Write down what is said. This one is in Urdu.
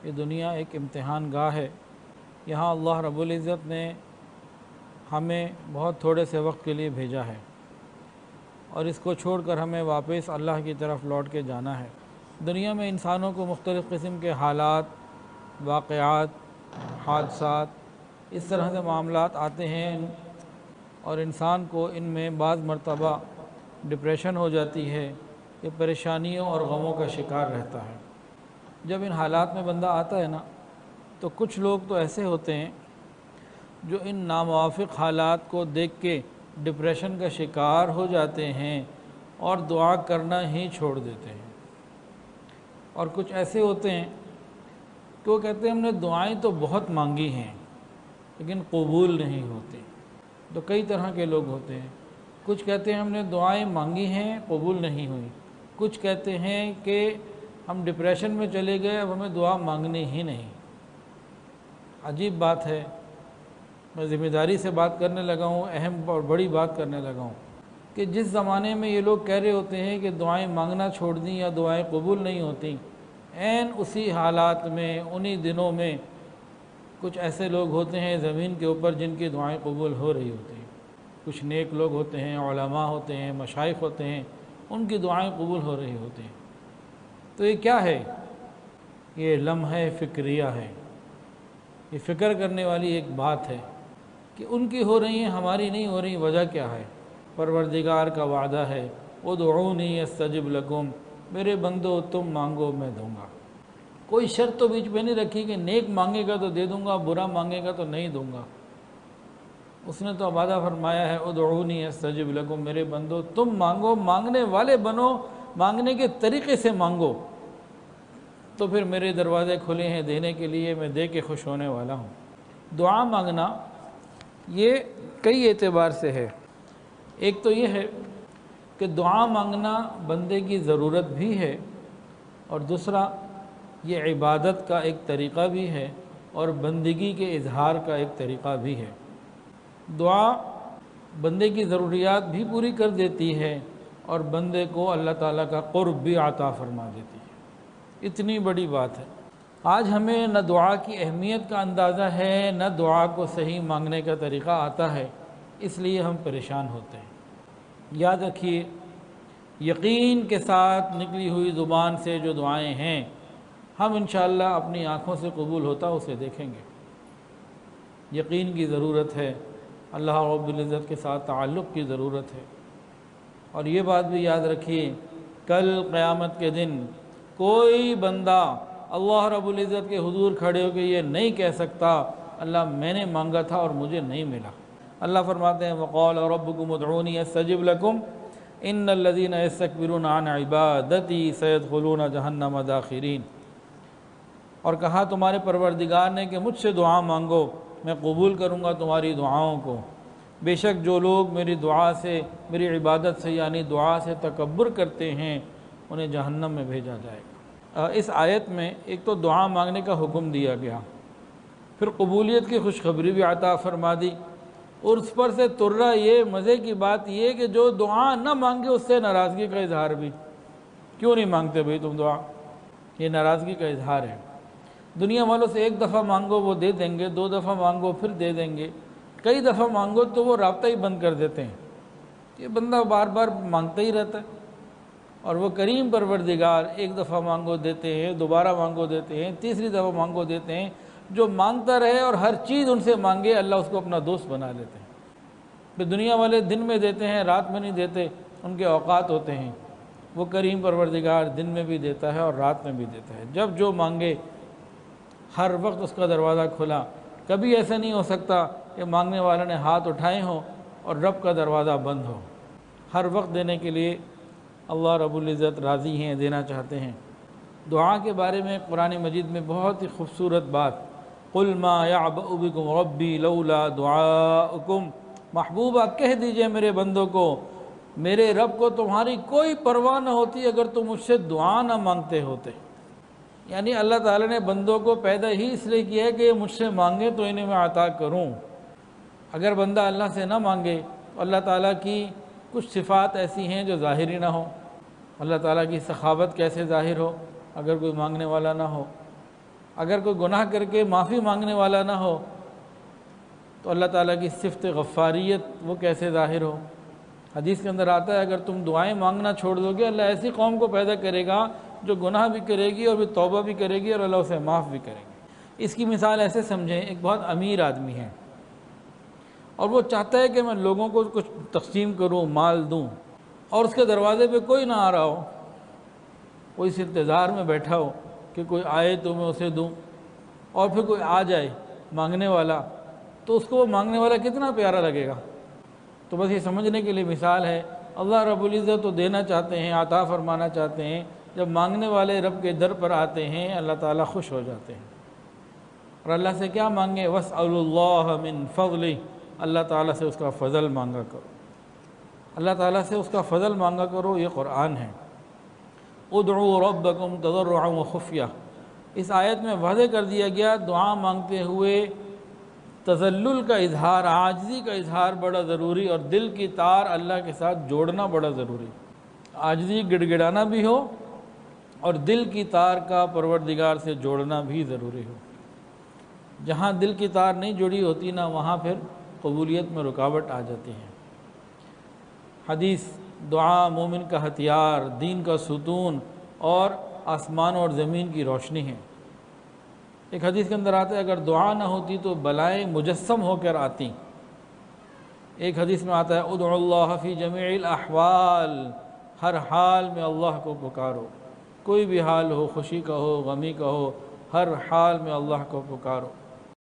یہ دنیا ایک امتحان گاہ ہے۔ یہاں اللہ رب العزت نے ہمیں بہت تھوڑے سے وقت کے لیے بھیجا ہے اور اس کو چھوڑ کر ہمیں واپس اللہ کی طرف لوٹ کے جانا ہے۔ دنیا میں انسانوں کو مختلف قسم کے حالات، واقعات، حادثات، اس طرح سے معاملات آتے ہیں اور انسان کو ان میں بعض مرتبہ ڈپریشن ہو جاتی ہے، یہ پریشانیوں اور غموں کا شکار رہتا ہے۔ جب ان حالات میں بندہ آتا ہے نا تو کچھ لوگ تو ایسے ہوتے ہیں جو ان ناموافق حالات کو دیکھ کے ڈپریشن کا شکار ہو جاتے ہیں اور دعا کرنا ہی چھوڑ دیتے ہیں، اور کچھ ایسے ہوتے ہیں کہ وہ کہتے ہیں ہم نے دعائیں تو بہت مانگی ہیں لیکن قبول نہیں ہوتی۔ تو کئی طرح کے لوگ ہوتے ہیں، کچھ کہتے ہیں ہم نے دعائیں مانگی ہیں قبول نہیں ہوئی، کچھ کہتے ہیں کہ ہم ڈپریشن میں چلے گئے اب ہمیں دعا مانگنی ہی نہیں۔ عجیب بات ہے، میں ذمہ داری سے بات کرنے لگا ہوں، اہم اور بڑی بات کرنے لگا ہوں کہ جس زمانے میں یہ لوگ کہہ رہے ہوتے ہیں کہ دعائیں مانگنا چھوڑ دیں یا دعائیں قبول نہیں ہوتیں، عین اسی حالات میں انہی دنوں میں کچھ ایسے لوگ ہوتے ہیں زمین کے اوپر جن کی دعائیں قبول ہو رہی ہوتی ہیں۔ کچھ نیک لوگ ہوتے ہیں، علماء ہوتے ہیں، مشائخ ہوتے ہیں، ان کی دعائیں قبول ہو رہی ہوتی ہیں۔ تو یہ کیا ہے؟ یہ لمحہ فکریہ ہے، یہ فکر کرنے والی ایک بات ہے کہ ان کی ہو رہی ہیں ہماری نہیں ہو رہی، وجہ کیا ہے؟ پروردگار کا وعدہ ہے ادعونی استجب لکم، میرے بندو تم مانگو میں دوں گا۔ کوئی شرط تو بیچ میں نہیں رکھی کہ نیک مانگے گا تو دے دوں گا، برا مانگے گا تو نہیں دوں گا۔ اس نے تو وعدہ فرمایا ہے ادعونی استجب لکم، میرے بندو تم مانگو، مانگنے والے بنو، مانگنے کے طریقے سے مانگو، تو پھر میرے دروازے کھلے ہیں دینے کے لیے، میں دے کے خوش ہونے والا ہوں۔ دعا مانگنا یہ کئی اعتبار سے ہے۔ ایک تو یہ ہے کہ دعا مانگنا بندے کی ضرورت بھی ہے، اور دوسرا یہ عبادت کا ایک طریقہ بھی ہے اور بندگی کے اظہار کا ایک طریقہ بھی ہے۔ دعا بندے کی ضروریات بھی پوری کر دیتی ہے اور بندے کو اللہ تعالیٰ کا قرب بھی عطا فرما دیتی ہے۔ اتنی بڑی بات ہے۔ آج ہمیں نہ دعا کی اہمیت کا اندازہ ہے، نہ دعا کو صحیح مانگنے کا طریقہ آتا ہے، اس لیے ہم پریشان ہوتے ہیں۔ یاد رکھیے، یقین کے ساتھ نکلی ہوئی زبان سے جو دعائیں ہیں ہم انشاءاللہ اپنی آنکھوں سے قبول ہوتا اسے دیکھیں گے۔ یقین کی ضرورت ہے، اللہ رب العزت کے ساتھ تعلق کی ضرورت ہے۔ اور یہ بات بھی یاد رکھیے، کل قیامت کے دن کوئی بندہ اللہ رب العزت کے حضور کھڑے ہو کے یہ نہیں کہہ سکتا اللہ میں نے مانگا تھا اور مجھے نہیں ملا۔ اللہ فرماتے ہیں وقال ربکم ادعونی استجب لکم ان الذین یستکبرون عن عبادتی سیدخلون جہنم داخرین۔ اور کہا تمہارے پروردگار نے کہ مجھ سے دعا مانگو، میں قبول کروں گا تمہاری دعاؤں کو، بے شک جو لوگ میری دعا سے، میری عبادت سے یعنی دعا سے تکبر کرتے ہیں انہیں جہنم میں بھیجا جائے گا۔ اس آیت میں ایک تو دعا مانگنے کا حکم دیا گیا، پھر قبولیت کی خوشخبری بھی عطا فرما دی، اور اس پر سے ترہ یہ مزے کی بات یہ کہ جو دعا نہ مانگے اس سے ناراضگی کا اظہار بھی۔ کیوں نہیں مانگتے بھئی تم دعا؟ یہ ناراضگی کا اظہار ہے۔ دنیا والوں سے ایک دفعہ مانگو وہ دے دیں گے، دو دفعہ مانگو پھر دے دیں گے، کئی دفعہ مانگو تو وہ رابطہ ہی بند کر دیتے ہیں۔ یہ بندہ بار بار مانگتا ہی رہتا ہے، اور وہ کریم پروردگار ایک دفعہ مانگو دیتے ہیں، دوبارہ مانگو دیتے ہیں، تیسری دفعہ مانگو دیتے ہیں۔ جو مانگتا رہے اور ہر چیز ان سے مانگے اللہ اس کو اپنا دوست بنا لیتے ہیں۔ پھر دنیا والے دن میں دیتے ہیں رات میں نہیں دیتے، ان کے اوقات ہوتے ہیں، وہ کریم پروردگار دن میں بھی دیتا ہے اور رات میں بھی دیتا ہے، جب جو مانگے ہر وقت اس کا دروازہ کھلا۔ کبھی ایسا نہیں ہو سکتا کہ مانگنے والے نے ہاتھ اٹھائے ہوں اور رب کا دروازہ بند ہو۔ ہر وقت دینے کے لیے اللہ رب العزت راضی ہیں، دینا چاہتے ہیں۔ دعا کے بارے میں قرآن مجید میں بہت ہی خوبصورت بات، قُلْ مَا يَعْبَأُ بِكُمْ رَبِّي لَوْلَا دُعَاؤُكُمْ، محبوبہ کہہ دیجئے میرے بندوں کو میرے رب کو تمہاری کوئی پرواہ نہ ہوتی اگر تم مجھ سے دعا نہ مانگتے ہوتے۔ یعنی اللہ تعالیٰ نے بندوں کو پیدا ہی اس لیے کیا ہے کہ یہ مجھ سے مانگے تو انہیں میں عطا کروں۔ اگر بندہ اللہ سے نہ مانگے تو اللہ تعالیٰ کی کچھ صفات ایسی ہیں جو ظاہری نہ ہو۔ اللہ تعالیٰ کی سخاوت کیسے ظاہر ہو اگر کوئی مانگنے والا نہ ہو؟ اگر کوئی گناہ کر کے معافی مانگنے والا نہ ہو تو اللہ تعالیٰ کی صفت غفاریت وہ کیسے ظاہر ہو؟ حدیث کے اندر آتا ہے اگر تم دعائیں مانگنا چھوڑ دو گے اللہ ایسی قوم کو پیدا کرے گا جو گناہ بھی کرے گی اور بھی توبہ بھی کرے گی اور اللہ اسے معاف بھی کرے گی۔ اس کی مثال ایسے سمجھیں، ایک بہت امیر آدمی ہے اور وہ چاہتا ہے کہ میں لوگوں کو کچھ تقسیم کروں، مال دوں، اور اس کے دروازے پہ کوئی نہ آ رہا ہو، وہ اس انتظار میں بیٹھا ہو کہ کوئی آئے تو میں اسے دوں، اور پھر کوئی آ جائے مانگنے والا تو اس کو وہ مانگنے والا کتنا پیارا لگے گا۔ تو بس یہ سمجھنے کے لیے مثال ہے، اللہ رب العزت تو دینا چاہتے ہیں، عطا فرمانا چاہتے ہیں، جب مانگنے والے رب کے در پر آتے ہیں اللہ تعالیٰ خوش ہو جاتے ہیں۔ اور اللہ سے کیا مانگے؟ وَاسْأَلُوا اللَّهَ مِن فَضْلِهِ، اللہ تعالیٰ سے اس کا فضل مانگا کرو، اللہ تعالیٰ سے اس کا فضل مانگا کرو۔ یہ قرآن ہے۔ ادعوا ربکم تضرعا وخفیہ، اس آیت میں واضح کر دیا گیا دعا مانگتے ہوئے تذلل کا اظہار، عاجزی کا اظہار بڑا ضروری، اور دل کی تار اللہ کے ساتھ جوڑنا بڑا ضروری۔ عاجزی گڑ گڑانا بھی ہو اور دل کی تار کا پروردگار سے جوڑنا بھی ضروری ہو۔ جہاں دل کی تار نہیں جڑی ہوتی نا وہاں پھر قبولیت میں رکاوٹ آ جاتی ہے۔ حدیث، دعا مومن کا ہتھیار، دین کا ستون اور آسمان اور زمین کی روشنی ہے۔ ایک حدیث کے اندر آتا ہے اگر دعا نہ ہوتی تو بلائیں مجسم ہو کر آتی۔ ایک حدیث میں آتا ہے ادعوا اللہ فی جمیع الاحوال، ہر حال میں اللہ کو پکارو، کوئی بھی حال ہو، خوشی کا ہو، غمی کا ہو، ہر حال میں اللہ کو پکارو۔